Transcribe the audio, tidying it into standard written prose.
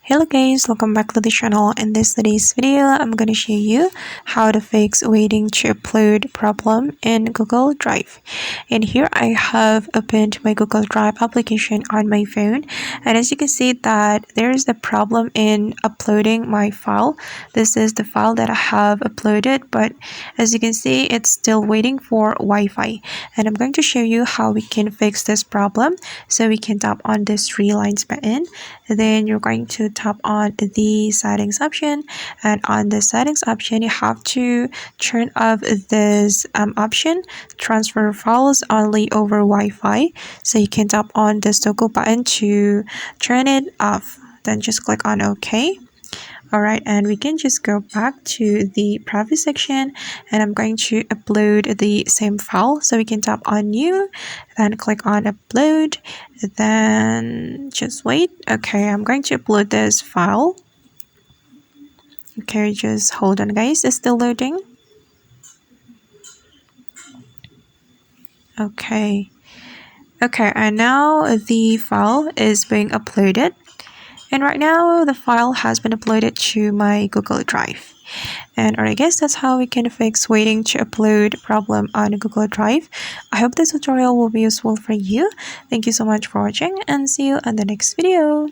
Hello guys, welcome back to the channel. In today's video, I'm going to show you how to fix waiting to upload problem in Google Drive. And here I have opened my Google Drive application on my phone, and as you can see that there is a problem in uploading my file. This is the file that I have uploaded, but as you can see it's still waiting for Wi-Fi, and I'm going to show you how we can fix this problem. So we can tap on this three lines button, and then you're going to tap on the settings option, and on the settings option you have to turn off this option, transfer files only over Wi-Fi. So you can tap on this toggle button to turn it off, then just click on OK. Alright, and we can just go back to the previous section, and I'm going to upload the same file. So we can tap on new, then click on upload, then just wait. Okay, I'm going to upload this file. Okay, just hold on guys, it's still loading. Okay, and now the file is being uploaded. And right now the file has been uploaded to my Google Drive. And alright guys, that's how we can fix waiting to upload problem on Google Drive. I hope this tutorial will be useful for you. Thank you so much for watching, and see you on the next video.